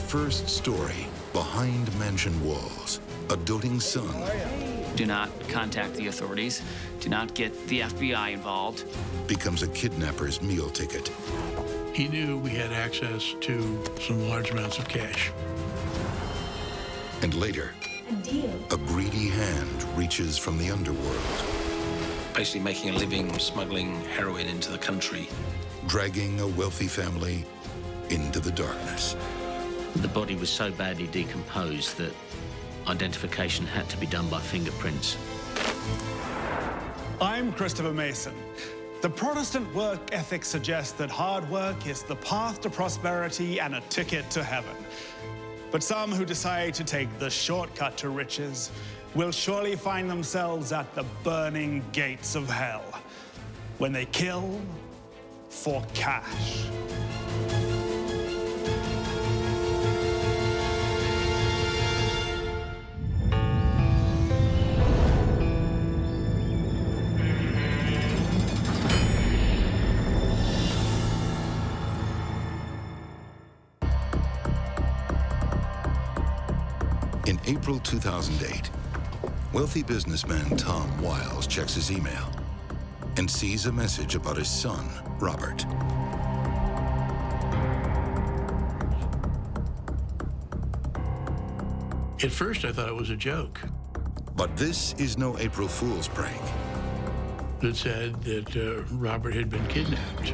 first story behind mansion walls. A doting son. Do not contact the authorities. Do not get the FBI involved. Becomes a kidnapper's meal ticket. He knew we had access to some large amounts of cash. And later, a greedy hand reaches from the underworld. Basically making a living smuggling heroin into the country. Dragging a wealthy family into the darkness. The body was so badly decomposed that identification had to be done by fingerprints. I'm Christopher Mason. The Protestant work ethic suggests that hard work is the path to prosperity and a ticket to heaven. But some who decide to take the shortcut to riches will surely find themselves at the burning gates of hell when they kill for cash. In April 2008, wealthy businessman Tom Wiles checks his email and sees a message about his son, Robert. At first, I thought it was a joke. But this is no April Fool's prank. It said that Robert had been kidnapped.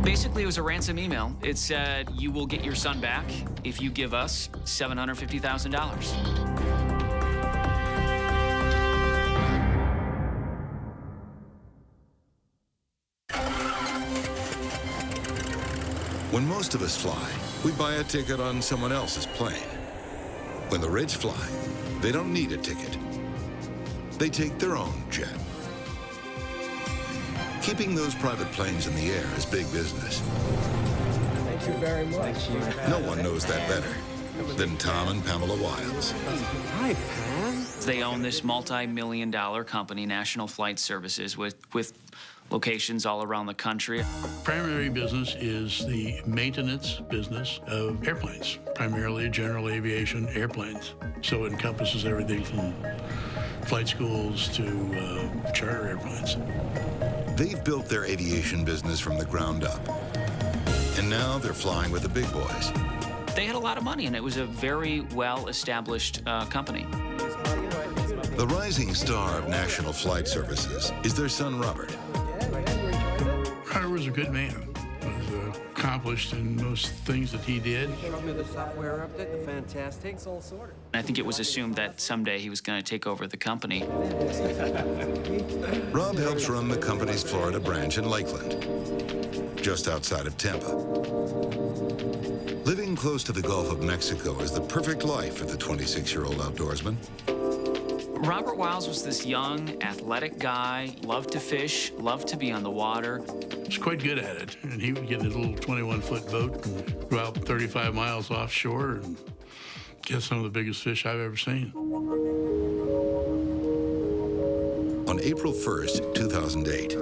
Basically, it was a ransom email. It said, you will get your son back if you give us $750,000. When most of us fly, we buy a ticket on someone else's plane. When the rich fly, they don't need a ticket. They take their own jet. Keeping those private planes in the air is big business. Thank you very much. No one knows that better than Tom and Pamela Wiles. Hi, Pam. They own this multi-million-dollar company, National Flight Services, with locations all around the country. Primary business is the maintenance business of airplanes, primarily general aviation airplanes. So it encompasses everything from flight schools to charter airplanes. They've built their aviation business from the ground up. And now they're flying with the big boys. They had a lot of money, and it was a very well-established company. The rising star of National Flight Services is their son, Robert. Robert was a good man. Was accomplished in most things that he did. Came up with the software update, the fantastic. It's all sorted. I think it was assumed that someday he was going to take over the company. Rob helps run the company's Florida branch in Lakeland, just outside of Tampa. Living close to the Gulf of Mexico is the perfect life for the 26-year-old outdoorsman. Robert Wiles was this young, athletic guy, loved to fish, loved to be on the water. He was quite good at it, and he would get in his little 21-foot boat and go out 35 miles offshore and get some of the biggest fish I've ever seen. On April 1st, 2008,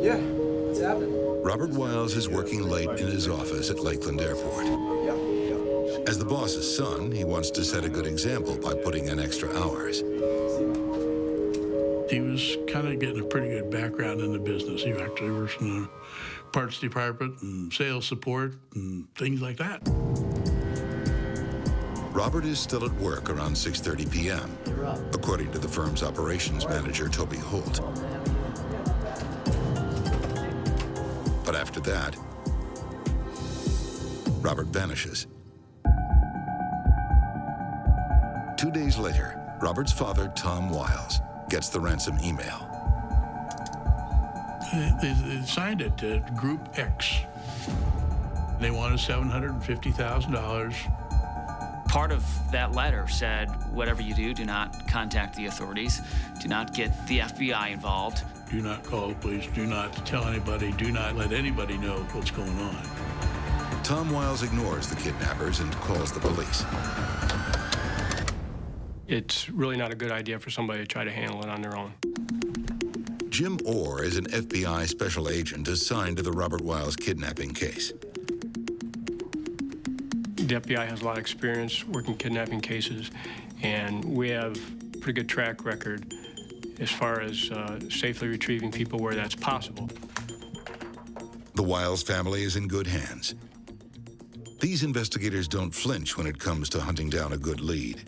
Yeah, what's happening? Robert Wiles is working late in his office at Lakeland Airport. As the boss's son, he wants to set a good example by putting in extra hours. He was kind of getting a pretty good background in the business. He actually works in the parts department and sales support and things like that. Robert is still at work around 6:30 p.m., according to the firm's operations manager, Toby Holt. But after that, Robert vanishes. 2 days later, Robert's father, Tom Wiles, gets the ransom email. They signed it to Group X. They wanted $750,000. Part of that letter said, whatever you do, do not contact the authorities. Do not get the FBI involved. Do not call the police. Do not tell anybody. Do not let anybody know what's going on. Tom Wiles ignores the kidnappers and calls the police. It's really not a good idea for somebody to try to handle it on their own. Jim Orr is an FBI special agent assigned to the Robert Wiles kidnapping case. The FBI has a lot of experience working kidnapping cases, and we have a pretty good track record as far as safely retrieving people where that's possible. The Wiles family is in good hands. These investigators don't flinch when it comes to hunting down a good lead.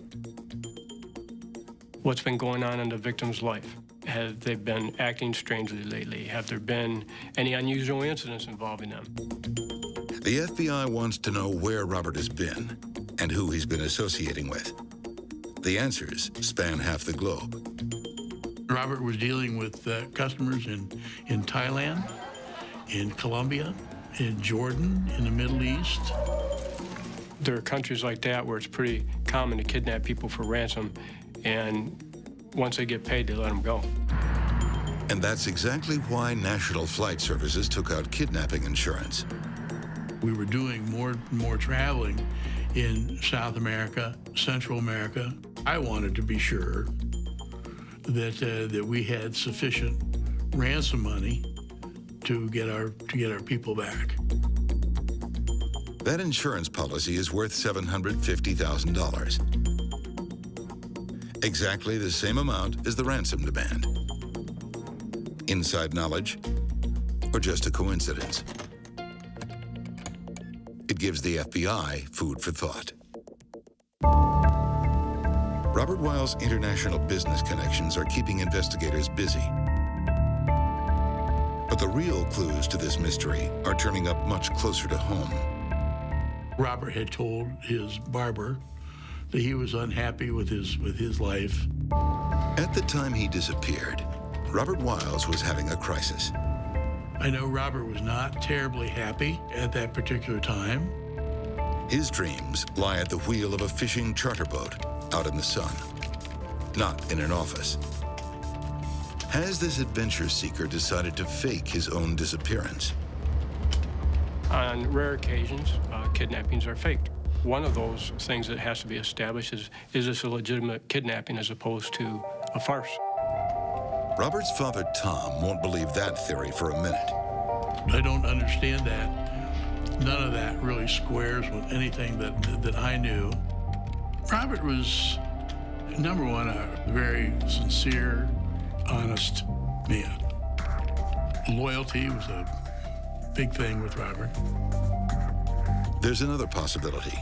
What's been going on in the victim's life? Have they been acting strangely lately? Have there been any unusual incidents involving them? The FBI wants to know where Robert has been and who he's been associating with. The answers span half the globe. Robert was dealing with customers in Thailand, in Colombia, in Jordan, in the Middle East. There are countries like that where it's pretty common to kidnap people for ransom, and once they get paid, they let them go. And that's exactly why National Flight Services took out kidnapping insurance. We were doing more traveling in South America, Central America. I wanted to be sure that we had sufficient ransom money to get our people back. That insurance policy is worth $750,000. Exactly the same amount as the ransom demand. Inside knowledge, or just a coincidence? It gives the FBI food for thought. Robert Wiles' international business connections are keeping investigators busy. But the real clues to this mystery are turning up much closer to home. Robert had told his barber that he was unhappy with his life. At the time he disappeared, Robert Wiles was having a crisis. I know Robert was not terribly happy at that particular time. His dreams lie at the wheel of a fishing charter boat out in the sun, not in an office. Has this adventure seeker decided to fake his own disappearance? On rare occasions, kidnappings are faked. One of those things that has to be established is this a legitimate kidnapping as opposed to a farce? Robert's father, Tom, won't believe that theory for a minute. I don't understand that. None of that really squares with anything that I knew. Robert was, number one, a very sincere, honest man. Loyalty was a big thing with Robert. There's another possibility.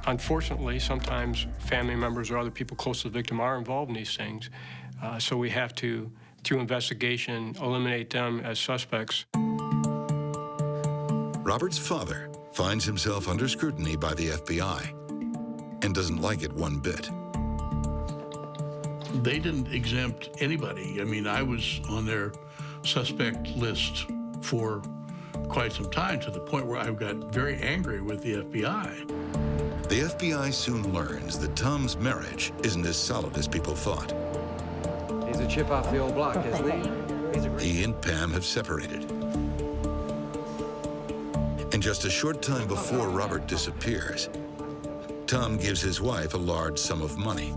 Unfortunately, sometimes family members or other people close to the victim are involved in these things. So we have to, through investigation, eliminate them as suspects. Robert's father finds himself under scrutiny by the FBI and doesn't like it one bit. They didn't exempt anybody. I mean, I was on their suspect list for quite some time, to the point where I got very angry with the FBI. The FBI soon learns that Tom's marriage isn't as solid as people thought. He's a chip off the old block, isn't he? He and Pam have separated. And just a short time before Robert disappears, Tom gives his wife a large sum of money.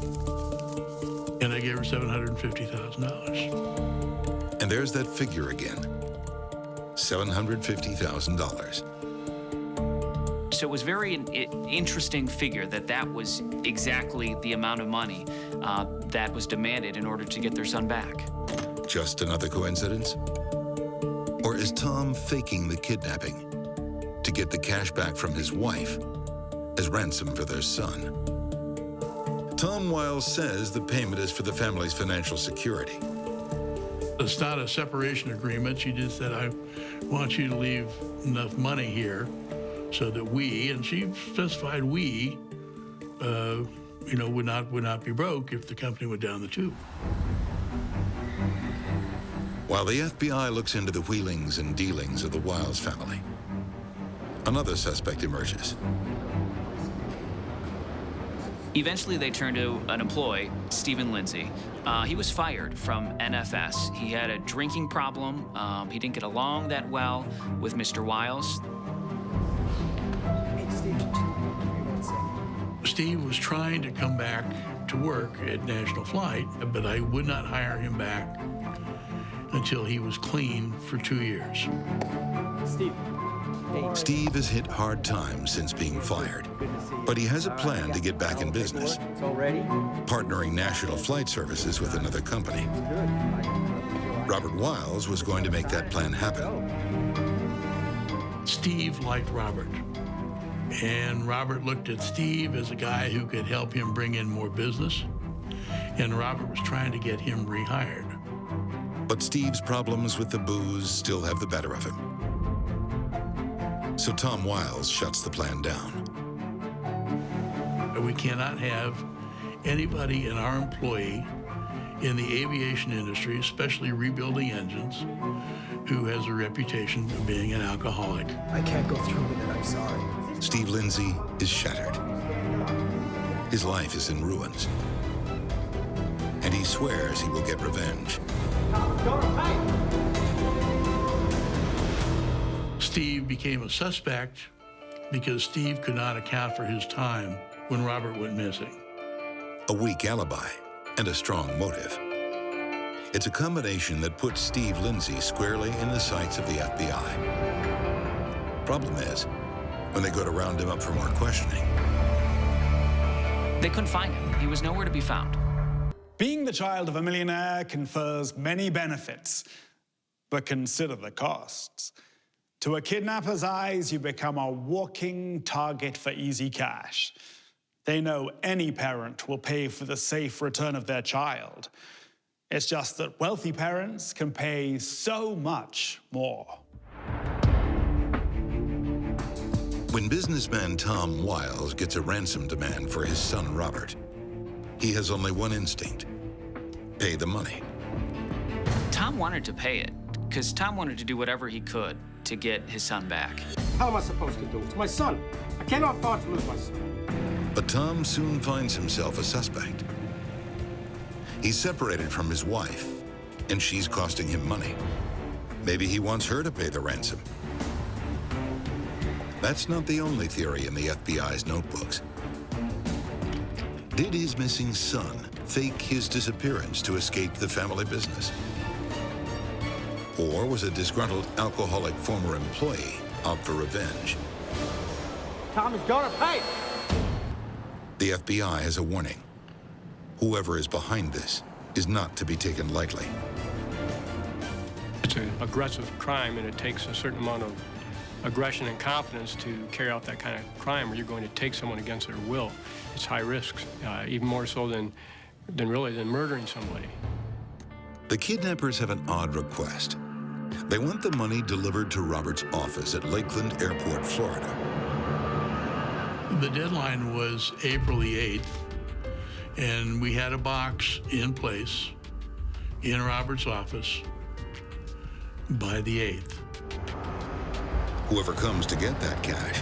And I gave her $750,000. And there's that figure again, $750,000. So it was very interesting figure that was exactly the amount of money that was demanded in order to get their son back. Just another coincidence? Or is Tom faking the kidnapping to get the cash back from his wife as ransom for their son? Tom Wiles says the payment is for the family's financial security. It's not a separation agreement. She just said, I want you to leave enough money here so that we, and she specified we, would not be broke if the company went down the tube. While the FBI looks into the wheelings and dealings of the Wiles family, another suspect emerges. Eventually, they turned to an employee, Stephen Lindsay. He was fired from NFS. He had a drinking problem. He didn't get along that well with Mr. Wiles. Steve was trying to come back to work at National Flight, but I would not hire him back until he was clean for 2 years. Steve, Steve has hit hard times since being fired, but he has a plan to get back in business, partnering National Flight Services with another company. Robert Wiles was going to make that plan happen. Steve liked Robert, and Robert looked at Steve as a guy who could help him bring in more business, and Robert was trying to get him rehired. But Steve's problems with the booze still have the better of him. So Tom Wiles shuts the plan down. We cannot have anybody in our employee in the aviation industry, especially rebuilding engines, who has a reputation of being an alcoholic. I can't go through with it, I'm sorry. Steve Lindsay is shattered. His life is in ruins. And he swears he will get revenge. Steve became a suspect because Steve could not account for his time when Robert went missing. A weak alibi and a strong motive. It's a combination that puts Steve Lindsay squarely in the sights of the FBI. Problem is, when they go to round him up for more questioning, They couldn't find him. He was nowhere to be found. Being the child of a millionaire confers many benefits, but consider the costs. To a kidnapper's eyes, you become a walking target for easy cash. They know any parent will pay for the safe return of their child. It's just that wealthy parents can pay so much more. when businessman Tom Wiles gets a ransom demand for his son Robert, he has only one instinct: pay the money. Tom wanted to pay it, because Tom wanted to do whatever he could to get his son back. How am I supposed to do it? It's my son. I cannot afford to lose my son. But Tom soon finds himself a suspect. He's separated from his wife, and she's costing him money. Maybe he wants her to pay the ransom. That's not the only theory in the FBI's notebooks. Did his missing son fake his disappearance to escape the family business? Or was a disgruntled alcoholic former employee out for revenge? Tom is gonna pay. The FBI has a warning. Whoever is behind this is not to be taken lightly. It's an aggressive crime, and it takes a certain amount of aggression and confidence to carry out that kind of crime where you're going to take someone against their will. It's high risk, even more so than murdering somebody. The kidnappers have an odd request. They want the money delivered to Robert's office at Lakeland Airport, Florida. The deadline was April the 8th, and we had a box in place in Robert's office by the 8th. Whoever comes to get that cash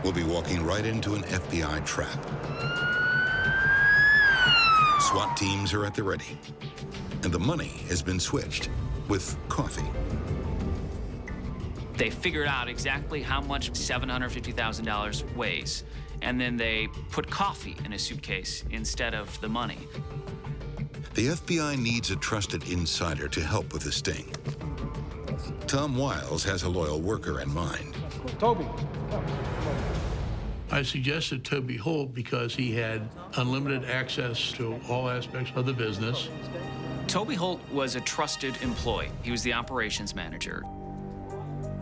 will be walking right into an FBI trap. SWAT teams are at the ready, and the money has been switched with coffee. They figured out exactly how much $750,000 weighs, and then they put coffee in a suitcase instead of the money. The FBI needs a trusted insider to help with the sting. Tom Wiles has a loyal worker in mind. Toby. I suggested Toby Holt because he had unlimited access to all aspects of the business. Toby Holt was a trusted employee. He was the operations manager.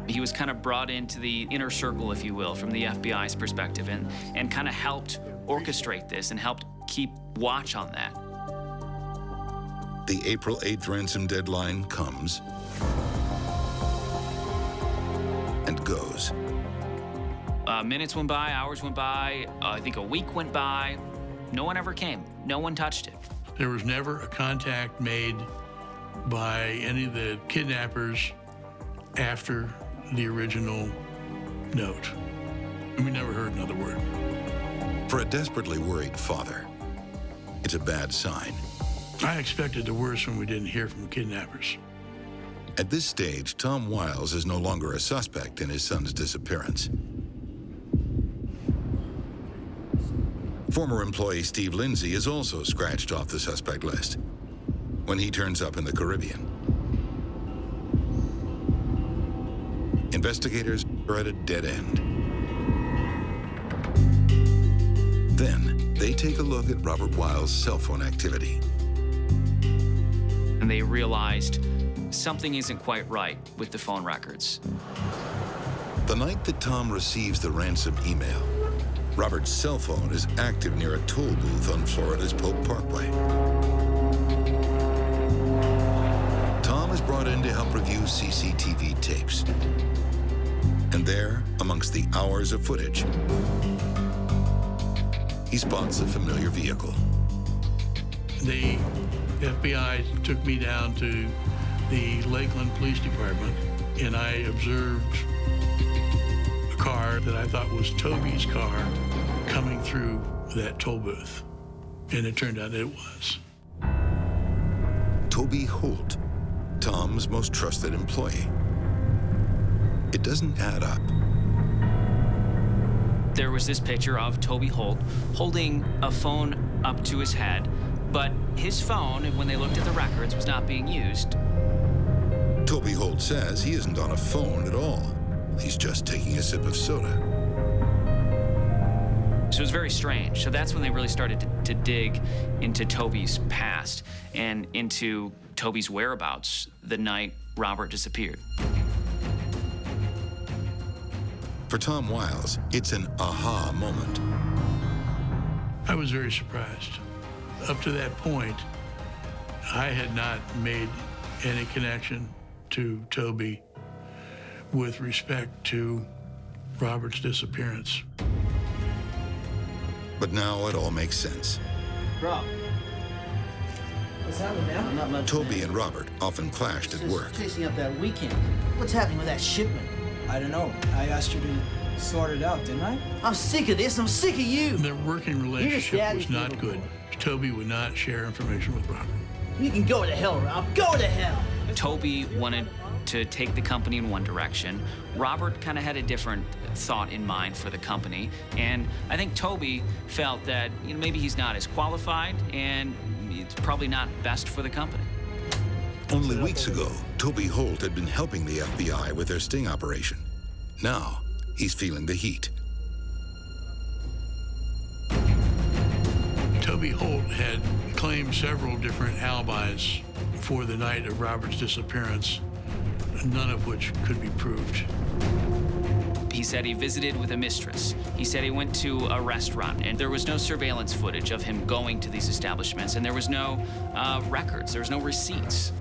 He was kind of brought into the inner circle, if you will, from the FBI's perspective, and kind of helped orchestrate this and helped keep watch on that. The April 8th ransom deadline comes and goes. Minutes went by, hours went by, I think a week went by. No one ever came. No one touched it. There was never a contact made by any of the kidnappers after the original note. And we never heard another word. For a desperately worried father, it's a bad sign. I expected the worst when we didn't hear from kidnappers. At this stage, Tom Wiles is no longer a suspect in his son's disappearance. Former employee Steve Lindsay is also scratched off the suspect list when he turns up in the Caribbean. Investigators are at a dead end. Then they take a look at Robert Wiles' cell phone activity. And they realized something isn't quite right with the phone records. The night that Tom receives the ransom email, Robert's cell phone is active near a toll booth on Florida's Pope Parkway. Tom is brought in to help review CCTV tapes. And there, amongst the hours of footage, he spots a familiar vehicle. The FBI took me down to the Lakeland Police Department, and I observed a car that I thought was Toby's car coming through that toll booth, and it turned out it was. Toby Holt, Tom's most trusted employee. It doesn't add up. There was this picture of Toby Holt holding a phone up to his head, but his phone, when they looked at the records, was not being used. Toby Holt says he isn't on a phone at all. He's just taking a sip of soda. So it was very strange. So that's when they really started to dig into Toby's past and into Toby's whereabouts the night Robert disappeared. For Tom Wiles, it's an aha moment. I was very surprised. Up to that point, I had not made any connection to Toby with respect to Robert's disappearance. But now it all makes sense. Rob. What's happening now? Not much. Toby and Robert often clashed at work. Chasing up that weekend. What's happening with that shipment? I don't know. I asked you to sort it out, didn't I? I'm sick of this. I'm sick of you. Their working relationship was not good. Toby would not share information with Robert. You can go to hell, Rob. Go to hell. Toby wanted to take the company in one direction. Robert kind of had a different thought in mind for the company. And I think Toby felt that maybe he's not as qualified and it's probably not best for the company. Only weeks ago, Toby Holt had been helping the FBI with their sting operation. Now, he's feeling the heat. Toby Holt had claimed several different alibis for the night of Robert's disappearance, none of which could be proved. He said he visited with a mistress. He said he went to a restaurant, and there was no surveillance footage of him going to these establishments, and there was no records, there was no receipts.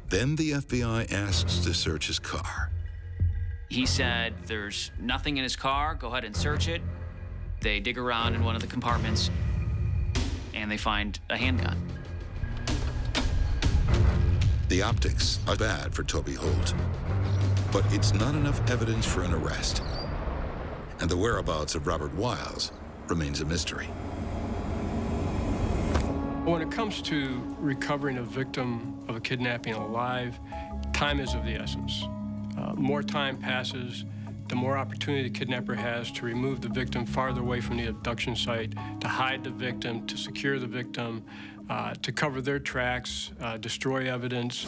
Then the FBI asks to search his car. He said, there's nothing in his car, go ahead and search it. They dig around in one of the compartments, and they find a handgun. The optics are bad for Toby Holt, but it's not enough evidence for an arrest. And the whereabouts of Robert Wiles remains a mystery. When it comes to recovering a victim of a kidnapping alive, time is of the essence. More time passes, the more opportunity the kidnapper has to remove the victim farther away from the abduction site, to hide the victim, to secure the victim, to cover their tracks, destroy evidence.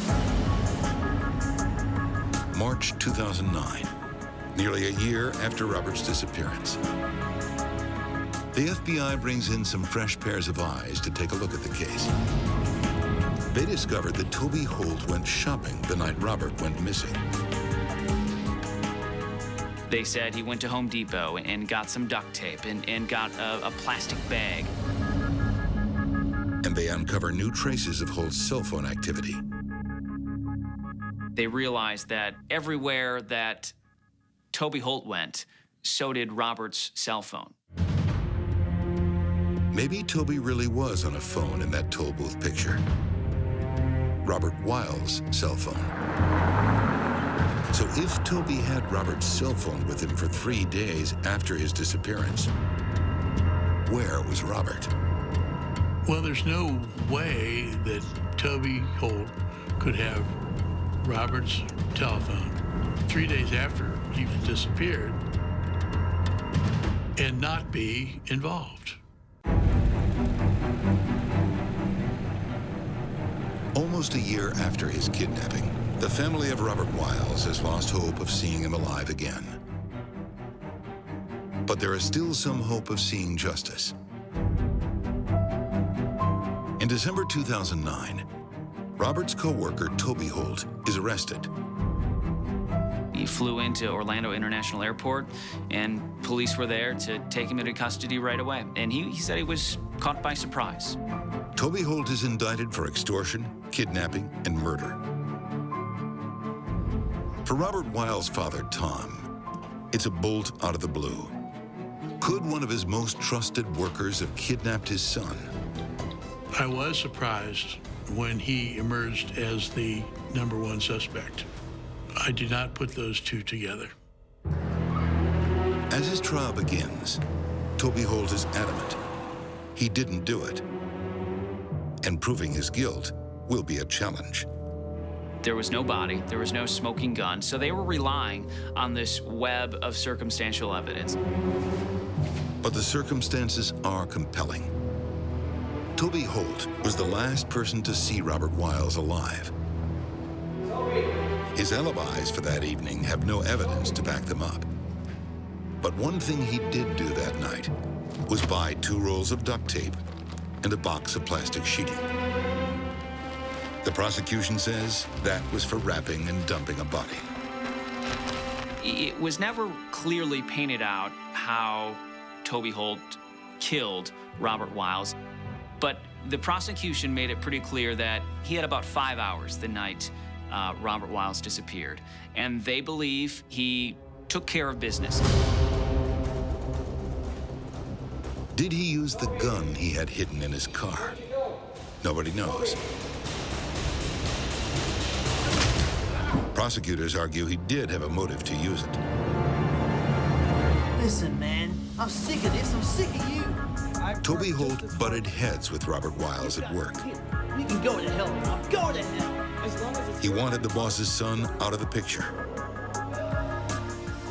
March 2009, nearly a year after Robert's disappearance. The FBI brings in some fresh pairs of eyes to take a look at the case. They discovered that Toby Holt went shopping the night Robert went missing. They said he went to Home Depot and got some duct tape and got a plastic bag. And they uncover new traces of Holt's cell phone activity. They realized that everywhere that Toby Holt went, so did Robert's cell phone. Maybe Toby really was on a phone in that toll booth picture. Robert Wiles' cell phone. So if Toby had Robert's cell phone with him for 3 days after his disappearance, where was Robert? Well, there's no way that Toby Holt could have Robert's telephone 3 days after he disappeared and not be involved. Almost a year after his kidnapping, the family of Robert Wiles has lost hope of seeing him alive again. But there is still some hope of seeing justice. In December 2009, Robert's co-worker, Toby Holt, is arrested. He flew into Orlando International Airport, and police were there to take him into custody right away. And he said he was caught by surprise. Toby Holt is indicted for extortion, kidnapping, and murder. For Robert Wiles' father, Tom, it's a bolt out of the blue. Could one of his most trusted workers have kidnapped his son? I was surprised when he emerged as the #1 suspect. I did not put those two together. As his trial begins, Toby Holt is adamant he didn't do it. And proving his guilt will be a challenge. There was no body, there was no smoking gun, so they were relying on this web of circumstantial evidence. But the circumstances are compelling. Toby Holt was the last person to see Robert Wiles alive. His alibis for that evening have no evidence to back them up. But one thing he did do that night was buy 2 rolls of duct tape and a box of plastic sheeting. The prosecution says that was for wrapping and dumping a body. It was never clearly painted out how Toby Holt killed Robert Wiles, but the prosecution made it pretty clear that he had about 5 hours the night Robert Wiles disappeared, and they believe he took care of business. Did he use the gun he had hidden in his car? Nobody knows. Prosecutors argue he did have a motive to use it. Listen, man, I'm sick of this. I'm sick of you. Toby Holt butted heads with Robert Wiles at work. You can go to hell, Rob. Go to hell. He wanted the boss's son out of the picture.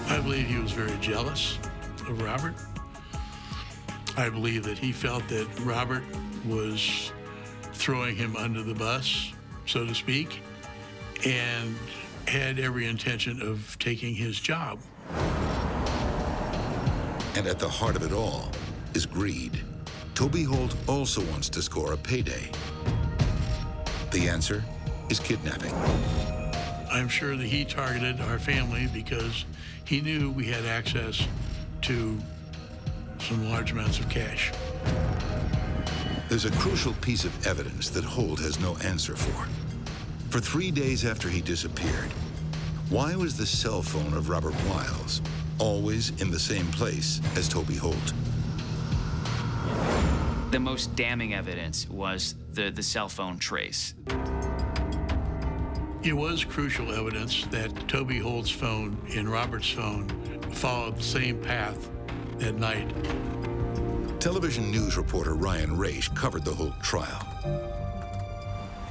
I believe he was very jealous of Robert. I believe that he felt that Robert was throwing him under the bus, so to speak, and had every intention of taking his job. And at the heart of it all is greed. Toby Holt also wants to score a payday. The answer is kidnapping. I'm sure that he targeted our family because he knew we had access to some large amounts of cash. There's a crucial piece of evidence that Holt has no answer for. For 3 days after he disappeared, why was the cell phone of Robert Wiles always in the same place as Toby Holt? The most damning evidence was the cell phone trace. It was crucial evidence that Toby Holt's phone and Robert's phone followed the same path that night. Television news reporter Ryan Raish covered the Holt trial.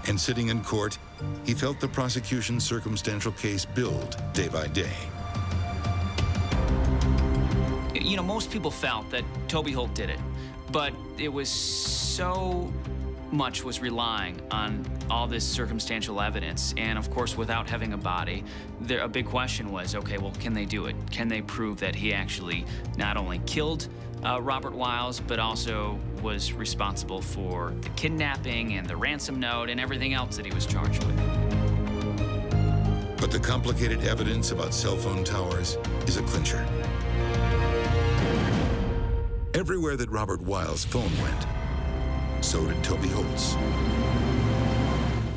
And sitting in court, he felt the prosecution's circumstantial case build day by day. You know, most people felt that Toby Holt did it, but it was so much was relying on all this circumstantial evidence. And of course, without having a body, a big question was, okay, well, can they do it? Can they prove that he actually not only killed Robert Wiles, but also was responsible for the kidnapping and the ransom note and everything else that he was charged with? But the complicated evidence about cell phone towers is a clincher. Everywhere that Robert Wiles' phone went, so did Toby Holt's.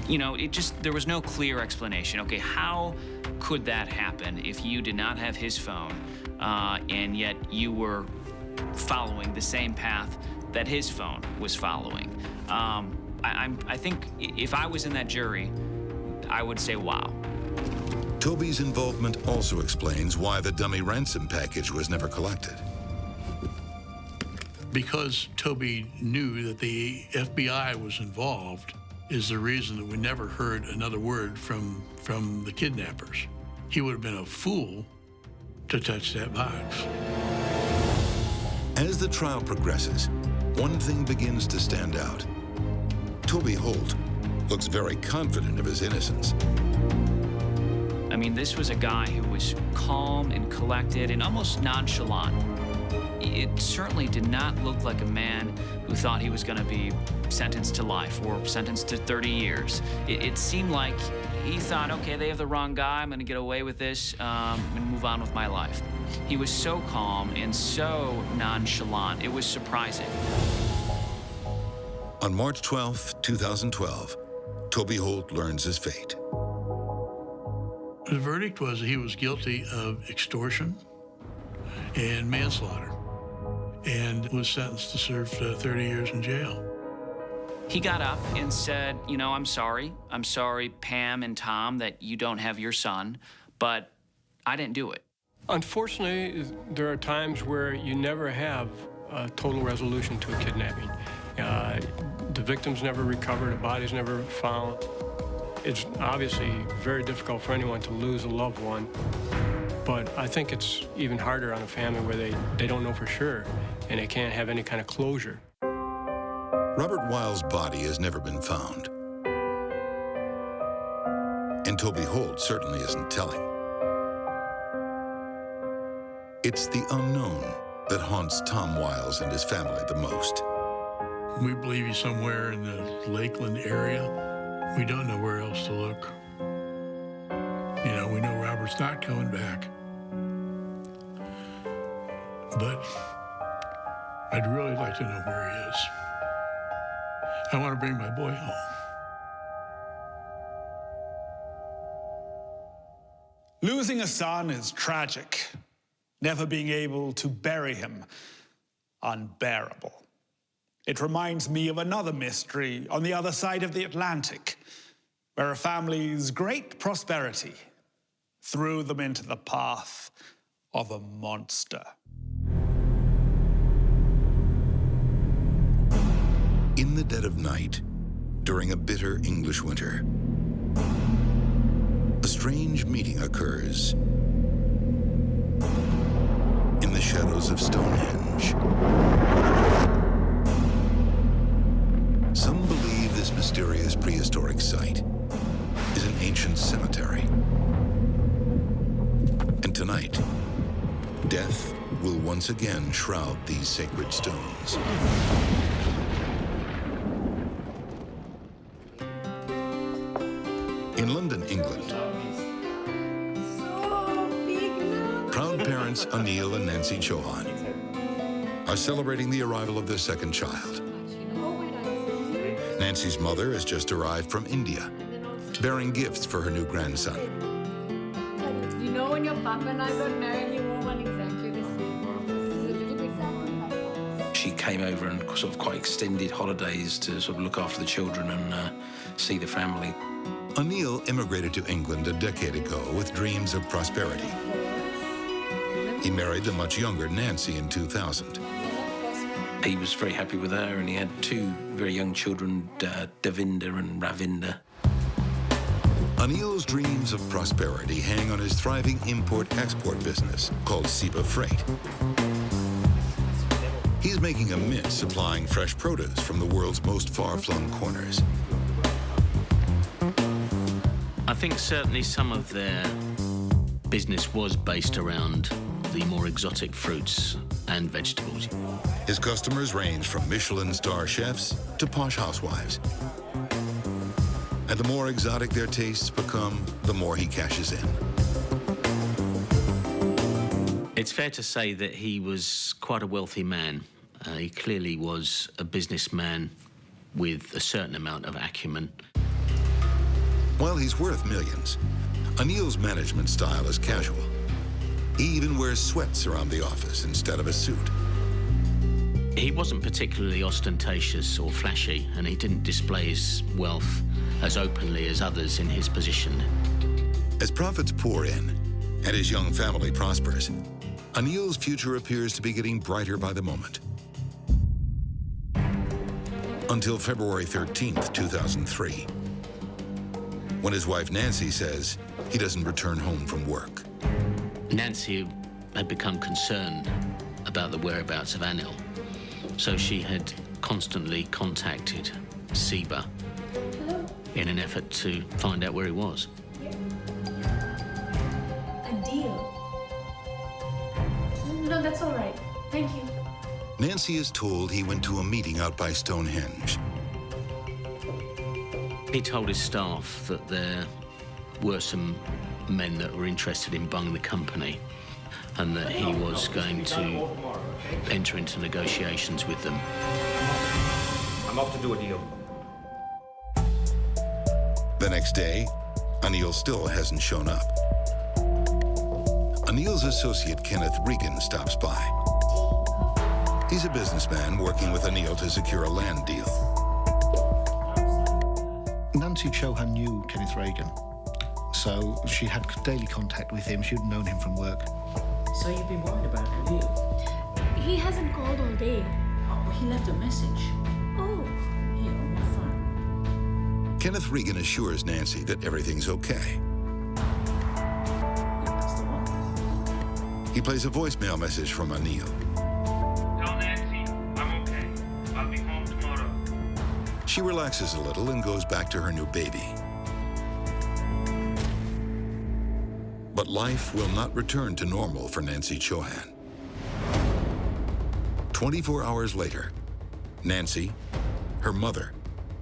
You know, there was no clear explanation. Okay, how could that happen if you did not have his phone and yet you were following the same path that his phone was following? I think if I was in that jury, I would say, wow. Toby's involvement also explains why the dummy ransom package was never collected. Because Toby knew that the FBI was involved is the reason that we never heard another word from the kidnappers. He would have been a fool to touch that box. As the trial progresses, one thing begins to stand out. Toby Holt looks very confident of his innocence. I mean, this was a guy who was calm and collected and almost nonchalant. it certainly did not look like a man who thought he was going to be sentenced to life or sentenced to 30 years. It seemed like he thought, okay, they have the wrong guy, I'm going to get away with this and move on with my life. He was so calm and so nonchalant, it was surprising. On March 12, 2012, Toby Holt learns his fate. The verdict was he was guilty of extortion and manslaughter and was sentenced to serve 30 years in jail. He got up and said, you know, I'm sorry, Pam and Tom, that you don't have your son, but I didn't do it. Unfortunately, there are times where you never have a total resolution to a kidnapping. The victim's never recovered, the body's never found. It's obviously very difficult for anyone to lose a loved one, but I think it's even harder on a family where they don't know for sure and they can't have any kind of closure. Robert Wiles' body has never been found. And Toby Holt certainly isn't telling. It's the unknown that haunts Tom Wiles and his family the most. We believe he's somewhere in the Lakeland area. We don't know where else to look. You know, we know Robert's not coming back. But I'd really like to know where he is. I want to bring my boy home. Losing a son is tragic. Never being able to bury him, unbearable. It reminds me of another mystery on the other side of the Atlantic, where a family's great prosperity threw them into the path of a monster. In the dead of night, during a bitter English winter, a strange meeting occurs in the shadows of Stonehenge. Some believe this mysterious prehistoric site is an ancient cemetery. And tonight, death will once again shroud these sacred stones. In London, England, proud parents Anil and Nancy Chauhan are celebrating the arrival of their second child. Nancy's mother has just arrived from India, bearing gifts for her new grandson. You know, when your papa and I got married, you wore one exactly the same. This is a little bit sacrifice. She came over on sort of quite extended holidays to sort of look after the children and see the family. Anil immigrated to England a decade ago with dreams of prosperity. He married the much younger Nancy in 2000. He was very happy with her, and he had two very young children, Devinder and Ravinder. Anil's dreams of prosperity hang on his thriving import-export business called Seba Freight. He's making a mint supplying fresh produce from the world's most far-flung corners. I think certainly some of their business was based around the more exotic fruits and vegetables. His customers range from Michelin star chefs to posh housewives. And the more exotic their tastes become, the more he cashes in. It's fair to say that he was quite a wealthy man. He clearly was a businessman with a certain amount of acumen. While he's worth millions, Anil's management style is casual. He even wears sweats around the office instead of a suit. He wasn't particularly ostentatious or flashy, and he didn't display his wealth as openly as others in his position. As profits pour in and his young family prospers, Anil's future appears to be getting brighter by the moment. Until February 13th, 2003, when his wife Nancy says he doesn't return home from work. Nancy had become concerned about the whereabouts of Anil, so she had constantly contacted Seba in an effort to find out where he was. A deal? No, that's all right. Thank you. Nancy is told he went to a meeting out by Stonehenge. He told his staff that there were some men that were interested in buying the company and that he was going to enter into negotiations with them. I'm off to do a deal. The next day, Anil still hasn't shown up. Anil's associate, Kenneth Regan, stops by. He's a businessman working with Anil to secure a land deal. Nancy Chauhan knew Kenneth Regan, so she had daily contact with him. She'd known him from work. So you've been worried about Anil? He hasn't called all day. Oh, he left a message. Oh. Here, on my phone. Kenneth Regan assures Nancy that everything's okay. Yeah, that's the one. He plays a voicemail message from Anil. Tell Nancy I'm okay. I'll be home tomorrow. She relaxes a little and goes back to her new baby. But life will not return to normal for Nancy Chauhan. 24 hours later, Nancy, her mother,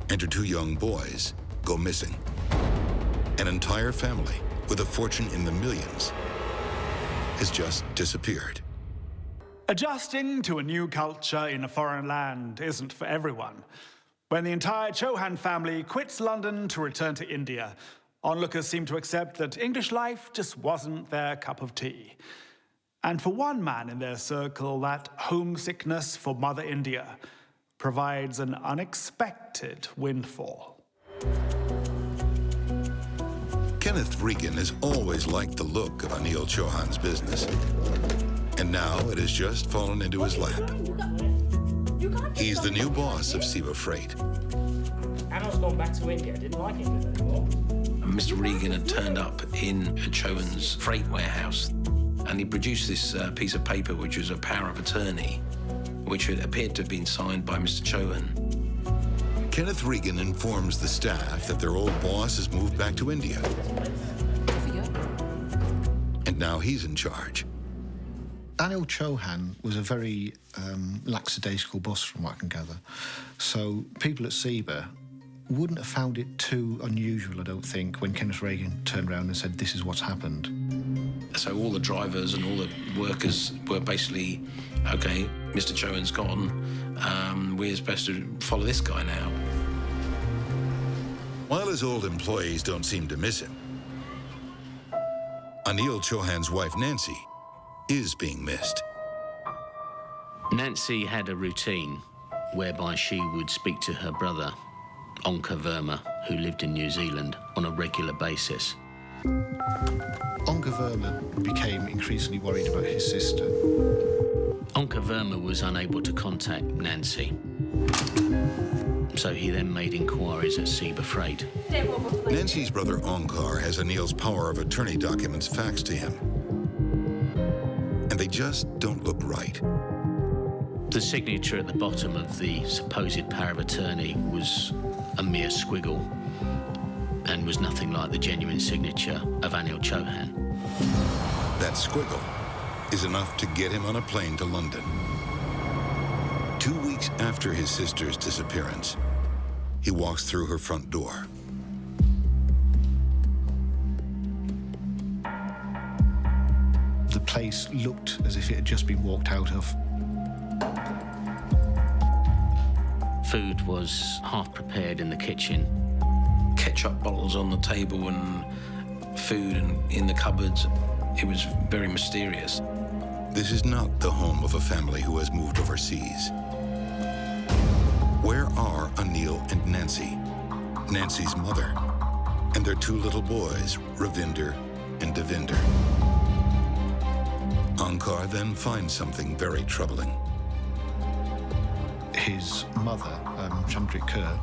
and her two young boys go missing. An entire family with a fortune in the millions has just disappeared. Adjusting to a new culture in a foreign land isn't for everyone. When the entire Chauhan family quits London to return to India, onlookers seem to accept that English life just wasn't their cup of tea. And for one man in their circle, that homesickness for Mother India provides an unexpected windfall. Kenneth Regan has always liked the look of Anil Chauhan's business. And now it has just fallen into his lap. He's the new boss of Siva Freight. Anil's gone back to India. Didn't like England anymore. Mr. Regan had turned up in Chauhan's freight warehouse and he produced this piece of paper which was a power of attorney which had appeared to have been signed by Mr. Chauhan. Kenneth Regan informs the staff that their old boss has moved back to India. And now he's in charge. Anil Chauhan was a very lackadaisical boss, from what I can gather. So people at Siba wouldn't have found it too unusual, I don't think, when Kenneth Regan turned around and said, this is what's happened. So all the drivers and all the workers were basically, OK, Mr. Chauhan's gone, we're supposed to follow this guy now. While his old employees don't seem to miss him, Anil Chauhan's wife, Nancy, is being missed. Nancy had a routine whereby she would speak to her brother, Onka Verma, who lived in New Zealand, on a regular basis. Onka Verma became increasingly worried about his sister. Onka Verma was unable to contact Nancy, so he then made inquiries at Siba Freight. Nancy's brother Onkar has Anil's power of attorney documents faxed to him. And they just don't look right. The signature at the bottom of the supposed power of attorney was a mere squiggle and was nothing like the genuine signature of Anil Chauhan. That squiggle is enough to get him on a plane to London. 2 weeks after his sister's disappearance, he walks through her front door. The place looked as if it had just been walked out of. Food was half prepared in the kitchen. Ketchup bottles on the table and food in the cupboards. It was very mysterious. This is not the home of a family who has moved overseas. Where are Anil and Nancy, Nancy's mother, and their two little boys, Ravinder and Devinder? Onkar then finds something very troubling. His mother, Chandrika,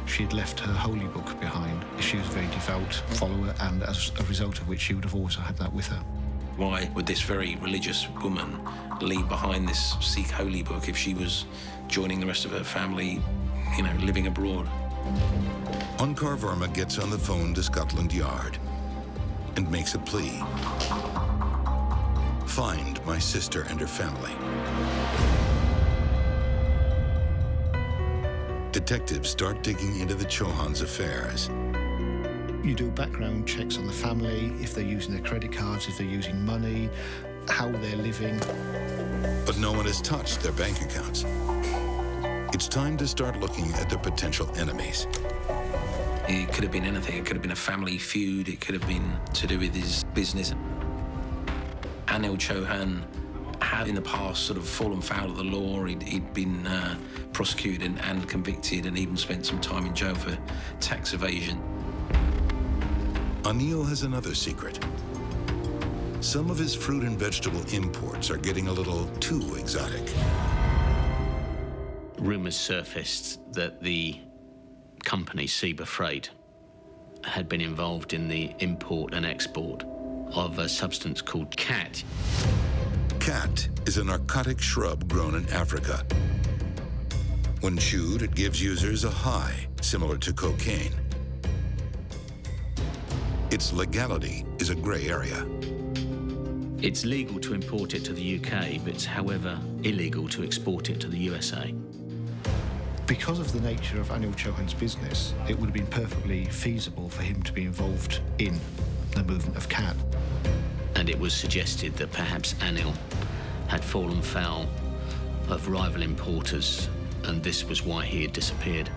she had left her holy book behind. She was a very devout follower, and as a result of which she would have also had that with her. Why would this very religious woman leave behind this Sikh holy book if she was joining the rest of her family, you know, living abroad? Onkar Verma gets on the phone to Scotland Yard and makes a plea. Find my sister and her family. detectives start digging into the Chauhans' affairs. You do background checks on the family, if they're using their credit cards, if they're using money, how they're living. But no one has touched their bank accounts. It's time to start looking at their potential enemies. It could have been anything. It could have been a family feud. It could have been to do with his business. Anil Chauhan had in the past sort of fallen foul of the law. He'd been prosecuted and convicted and even spent some time in jail for tax evasion. Anil has another secret. Some of his fruit and vegetable imports are getting a little too exotic. Rumours surfaced that the company, Seba Freight, had been involved in the import and export of a substance called cat. Cat is a narcotic shrub grown in Africa. When chewed, it gives users a high, similar to cocaine. Its legality is a gray area. It's legal to import it to the UK, but it's, however, illegal to export it to the USA. Because of the nature of Anil Chauhan's business, it would have been perfectly feasible for him to be involved in the movement of cat. And it was suggested that perhaps Anil had fallen foul of rival importers, and this was why he had disappeared.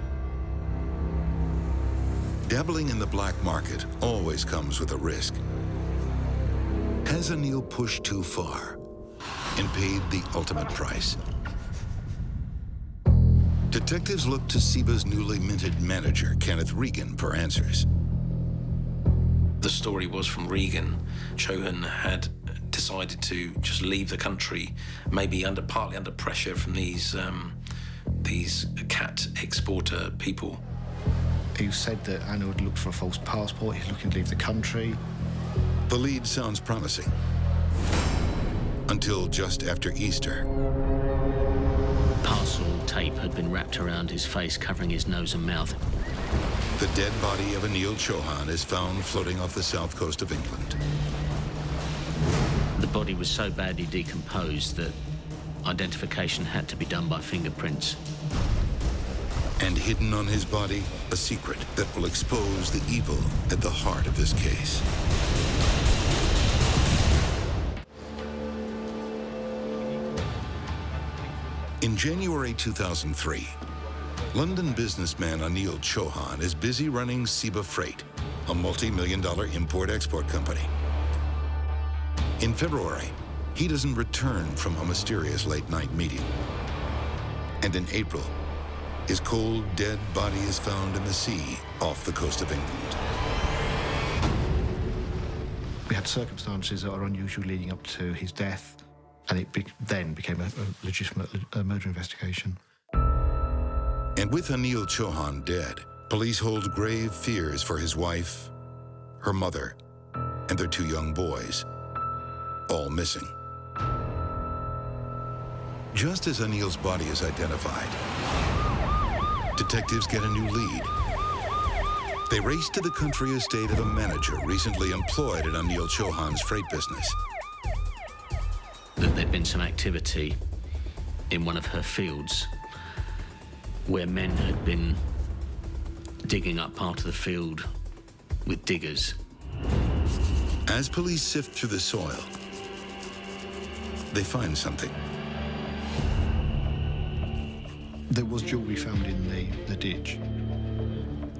Dabbling in the black market always comes with a risk. Has Anil pushed too far and paid the ultimate price? Detectives look to Seba's newly minted manager, Kenneth Regan, for answers. The story was from Regan. Chauhan had decided to just leave the country, maybe partly under pressure from these cat exporter people. He said that Anil had looked for a false passport, he's looking to leave the country. The lead sounds promising. Until just after Easter. Parcel tape had been wrapped around his face, covering his nose and mouth. The dead body of Anil Chauhan is found floating off the south coast of England. The body was so badly decomposed that identification had to be done by fingerprints. And hidden on his body, a secret that will expose the evil at the heart of this case. In January 2003, London businessman Anil Chauhan is busy running Seba Freight, a multi-million-dollar import-export company. In February, he doesn't return from a mysterious late-night meeting. And in April, his cold, dead body is found in the sea off the coast of England. We had circumstances that are unusual leading up to his death, and it then became a legitimate murder investigation. And with Anil Chauhan dead, police hold grave fears for his wife, her mother, and their 2 young boys, all missing. Just as Anil's body is identified, detectives get a new lead. They race to the country estate of a manager recently employed at Anil Chauhan's freight business. That there'd been some activity in one of her fields where men had been digging up part of the field with diggers. As police sift through the soil, they find something. There was jewellery found in the ditch.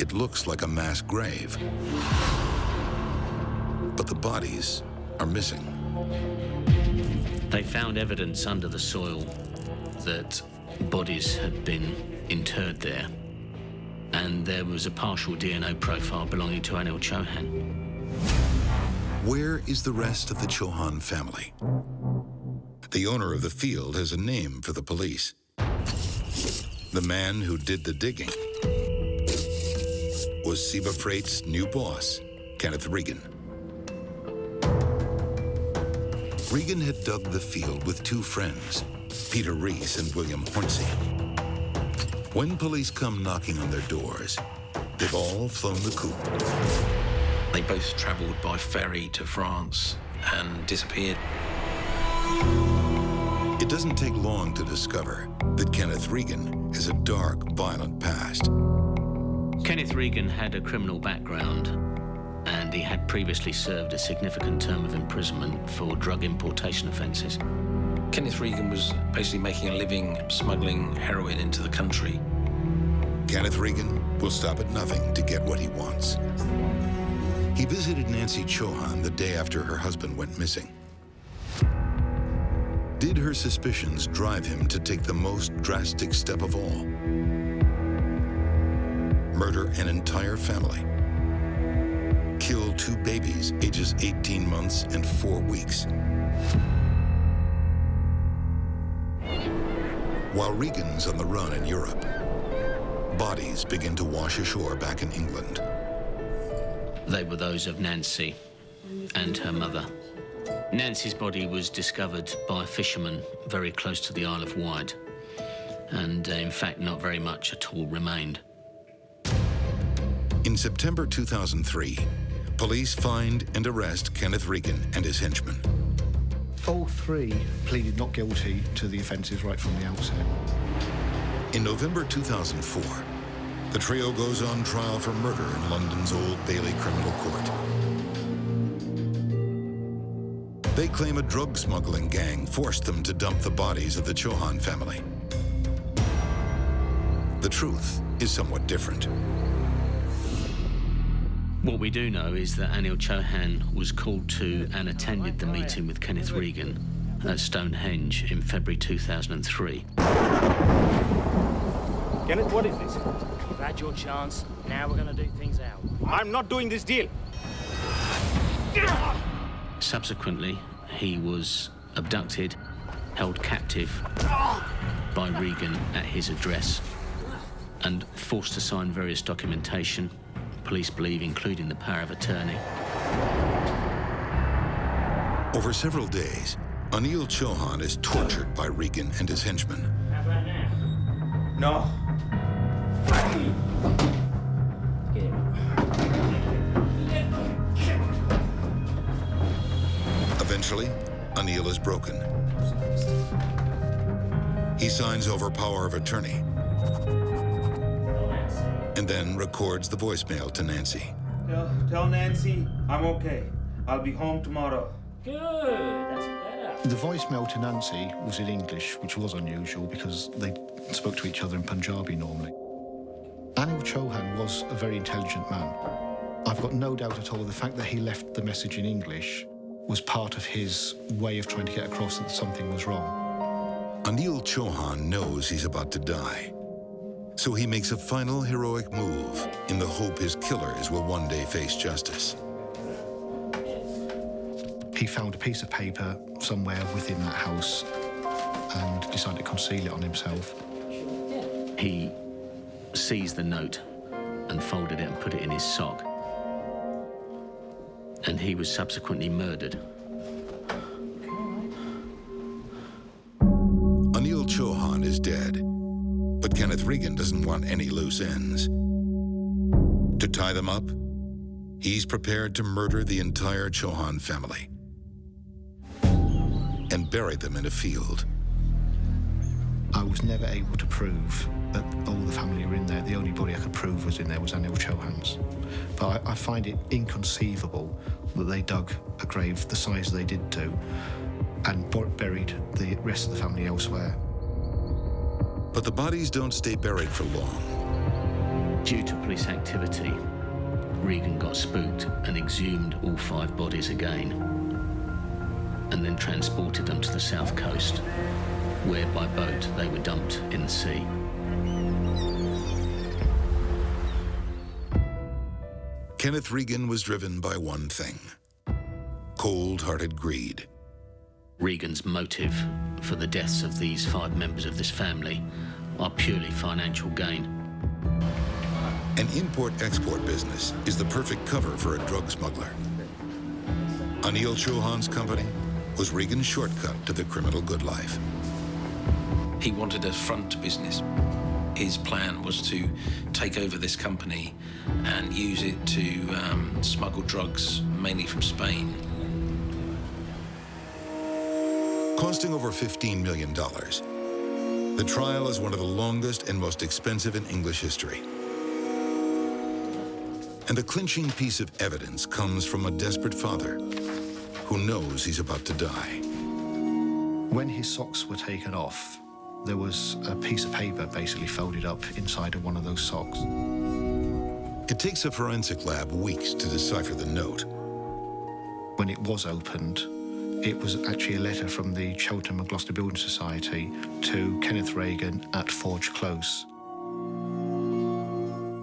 It looks like a mass grave, but the bodies are missing. They found evidence under the soil that bodies had been interred there, and there was a partial DNA profile belonging to Anil Chauhan. Where is the rest of the Chauhan family? The owner of the field has a name for the police. The man who did the digging was Seba Freight's new boss, Kenneth Regan. Regan had dug the field with 2 friends, Peter Rees and William Hornsey. When police come knocking on their doors, they've all flown the coop. They both travelled by ferry to France and disappeared. It doesn't take long to discover that Kenneth Regan has a dark, violent past. Kenneth Regan had a criminal background, and he had previously served a significant term of imprisonment for drug importation offences. Kenneth Regan was basically making a living smuggling heroin into the country. Kenneth Regan will stop at nothing to get what he wants. He visited Nancy Chauhan the day after her husband went missing. Did her suspicions drive him to take the most drastic step of all? Murder an entire family. Kill 2 babies, ages 18 months and 4 weeks. While Regan's on the run in Europe, bodies begin to wash ashore back in England. They were those of Nancy and her mother. Nancy's body was discovered by fishermen very close to the Isle of Wight, and in fact not very much at all remained. In September 2003, police find and arrest Kenneth Regan and his henchmen. All 3 pleaded not guilty to the offences right from the outset. In November 2004, the trio goes on trial for murder in London's Old Bailey Criminal Court. They claim a drug smuggling gang forced them to dump the bodies of the Chauhan family. The truth is somewhat different. What we do know is that Anil Chauhan was called to and attended the meeting with Kenneth Regan at Stonehenge in February 2003. Kenneth, what is this? You've had your chance. Now we're going to do things out. I'm not doing this deal. Subsequently, he was abducted, held captive by Regan at his address, and forced to sign various documentation, police believe including the power of attorney. Over several days, Anil Chauhan is tortured by Regan and his henchmen. How about now? No. Get him. Eventually, Anil is broken. He signs over power of attorney and then records the voicemail to Nancy. Tell Nancy I'm okay. I'll be home tomorrow. Good, that's better. The voicemail to Nancy was in English, which was unusual because they spoke to each other in Punjabi normally. Anil Chauhan was a very intelligent man. I've got no doubt at all the fact that he left the message in English was part of his way of trying to get across that something was wrong. Anil Chauhan knows he's about to die, so he makes a final heroic move in the hope his killers will one day face justice. He found a piece of paper somewhere within that house and decided to conceal it on himself. He seized the note and folded it and put it in his sock. And he was subsequently murdered. Anil Chauhan is dead, but Kenneth Regan doesn't want any loose ends. To tie them up, he's prepared to murder the entire Chauhan family and bury them in a field. I was never able to prove that all the family were in there. The only body I could prove was in there was Anil Chauhan's. But I find it inconceivable that they dug a grave the size they did do and buried the rest of the family elsewhere. But the bodies don't stay buried for long. Due to police activity, Regan got spooked and exhumed all 5 bodies again, and then transported them to the south coast, where by boat they were dumped in the sea. Kenneth Regan was driven by one thing: cold-hearted greed. Regan's motive for the deaths of these 5 members of this family are purely financial gain. An import-export business is the perfect cover for a drug smuggler. Anil Chauhan's company was Regan's shortcut to the criminal good life. He wanted a front business. His plan was to take over this company and use it to smuggle drugs, mainly from Spain. Costing over $15 million, the trial is one of the longest and most expensive in English history. And the clinching piece of evidence comes from a desperate father who knows he's about to die. When his socks were taken off, there was a piece of paper basically folded up inside of one of those socks. It takes a forensic lab weeks to decipher the note. When it was opened, it was actually a letter from the Cheltenham and Gloucester Building Society to Kenneth Regan at Forge Close.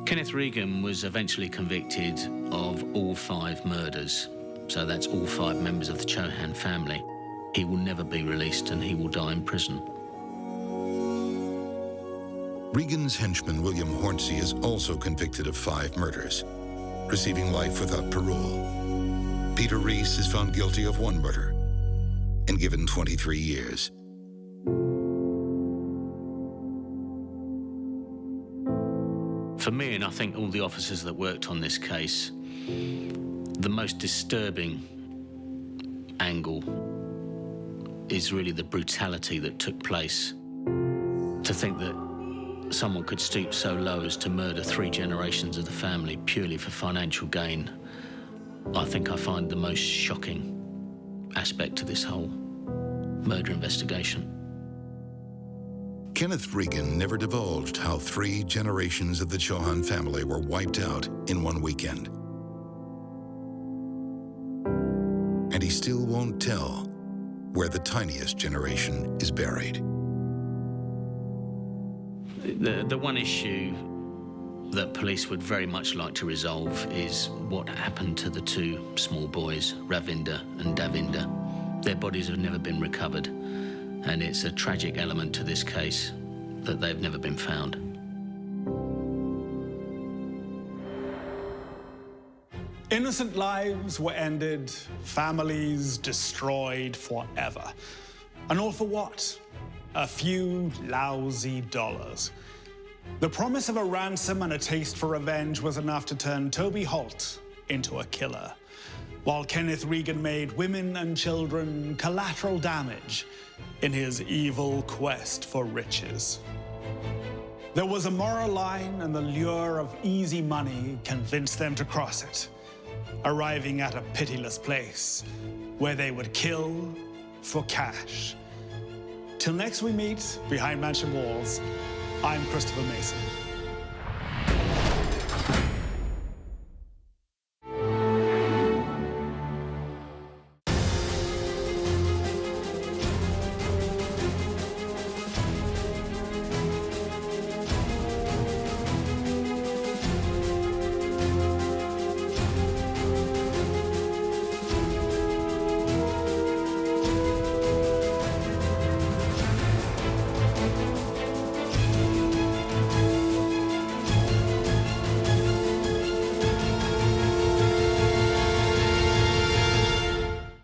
Kenneth Regan was eventually convicted of all 5 murders, so that's all 5 members of the Chohan family. He will never be released and he will die in prison. Regan's henchman, William Hornsey, is also convicted of 5 murders, receiving life without parole. Peter Reese is found guilty of 1 murder and given 23 years. For me, and I think all the officers that worked on this case, the most disturbing angle is really the brutality that took place. To think that someone could stoop so low as to murder 3 generations of the family purely for financial gain, I think I find the most shocking aspect to this whole murder investigation. Kenneth Regan never divulged how 3 generations of the Chohan family were wiped out in one weekend. And he still won't tell where the tiniest generation is buried. The one issue that police would very much like to resolve is what happened to the 2 small boys, Ravinder and Davinder. Their bodies have never been recovered, and it's a tragic element to this case that they've never been found. Innocent lives were ended, families destroyed forever. And all for what? A few lousy dollars. The promise of a ransom and a taste for revenge was enough to turn Toby Holt into a killer, while Kenneth Regan made women and children collateral damage in his evil quest for riches. There was a moral line, and the lure of easy money convinced them to cross it, arriving at a pitiless place where they would kill for cash. Till next we meet behind mansion walls, I'm Christopher Mason.